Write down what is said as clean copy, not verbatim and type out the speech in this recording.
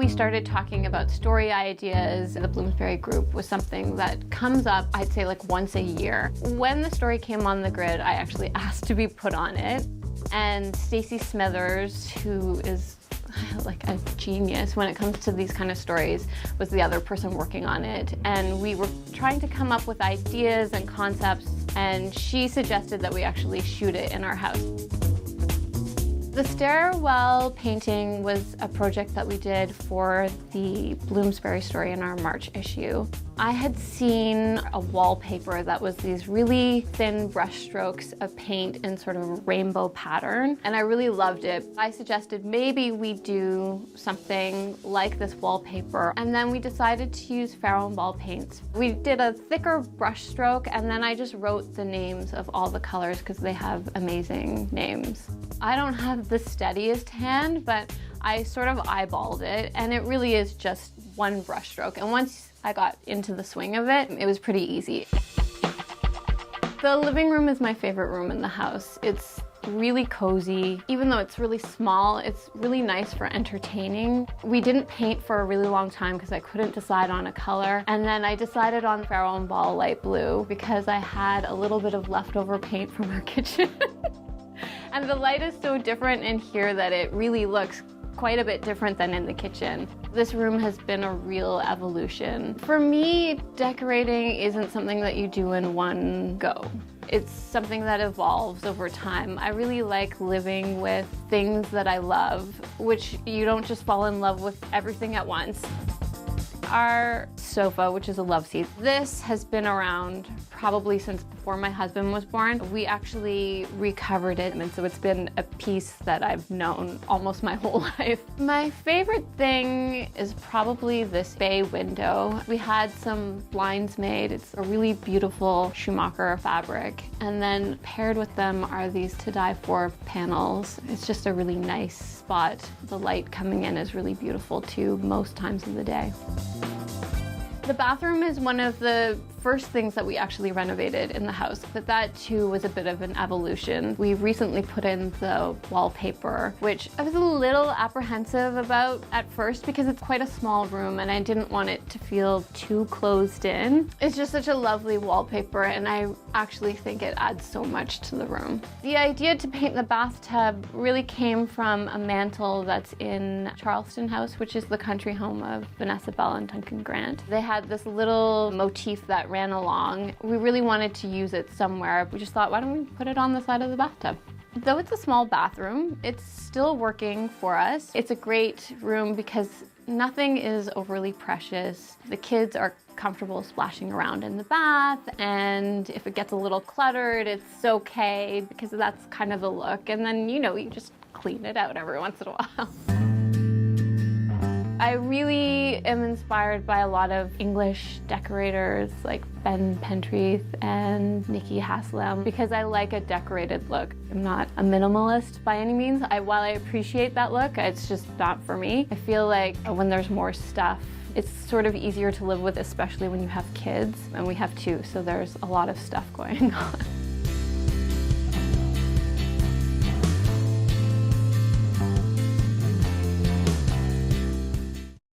We started talking about story ideas. The Bloomsbury group was something that comes up, I'd say, like once a year. When the story came on the grid, I actually asked to be put on it. And Stacey Smithers, who is like a genius when it comes to these kind of stories, was the other person working on it. And we were trying to come up with ideas and concepts, and she suggested that we actually shoot it in our house. The stairwell painting was a project that we did for the Bloomsbury story in our March issue. I had seen a wallpaper that was these really thin brush strokes of paint in sort of a rainbow pattern, and I really loved it. I suggested maybe we do something like this wallpaper, and then we decided to use Farrow and Ball paints. We did a thicker brush stroke, and then I just wrote the names of all the colors because they have amazing names. I don't have the steadiest hand, but I sort of eyeballed it, and it really is just one brush stroke. And once I got into the swing of it, it was pretty easy. The living room is my favorite room in the house. It's really cozy. Even though it's really small, it's really nice for entertaining. We didn't paint for a really long time because I couldn't decide on a color. And then I decided on Farrow and Ball light blue because I had a little bit of leftover paint from our kitchen. And the light is so different in here that it really looks quite a bit different than in the kitchen. This room has been a real evolution. For me, decorating isn't something that you do in one go. It's something that evolves over time. I really like living with things that I love, which you don't just fall in love with everything at once. Our sofa, which is a love seat, this has been around probably since before my husband was born. We actually recovered it, and so it's been a piece that I've known almost my whole life. My favorite thing is probably this bay window. We had some blinds made. It's a really beautiful Schumacher fabric, and then paired with them are these To Die For panels. It's just a really nice spot. The light coming in is really beautiful too, most times of the day. The bathroom is one of the first things that we actually renovated in the house, but that too was a bit of an evolution. We recently put in the wallpaper, which I was a little apprehensive about at first because it's quite a small room and I didn't want it to feel too closed in. It's just such a lovely wallpaper, and I actually think it adds so much to the room. The idea to paint the bathtub really came from a mantle that's in Charleston House, which is the country home of Vanessa Bell and Duncan Grant. They had this little motif that ran along. We really wanted to use it somewhere. We just thought, why don't we put it on the side of the bathtub? Though it's a small bathroom, it's still working for us. It's a great room because nothing is overly precious. The kids are comfortable splashing around in the bath, and if it gets a little cluttered, it's okay because that's kind of the look. And then, you know, you just clean it out every once in a while. I really am inspired by a lot of English decorators like Ben Pentreath and Nikki Haslam because I like a decorated look. I'm not a minimalist by any means. While I appreciate that look, it's just not for me. I feel like when there's more stuff, it's sort of easier to live with, especially when you have kids, and we have two, so there's a lot of stuff going on.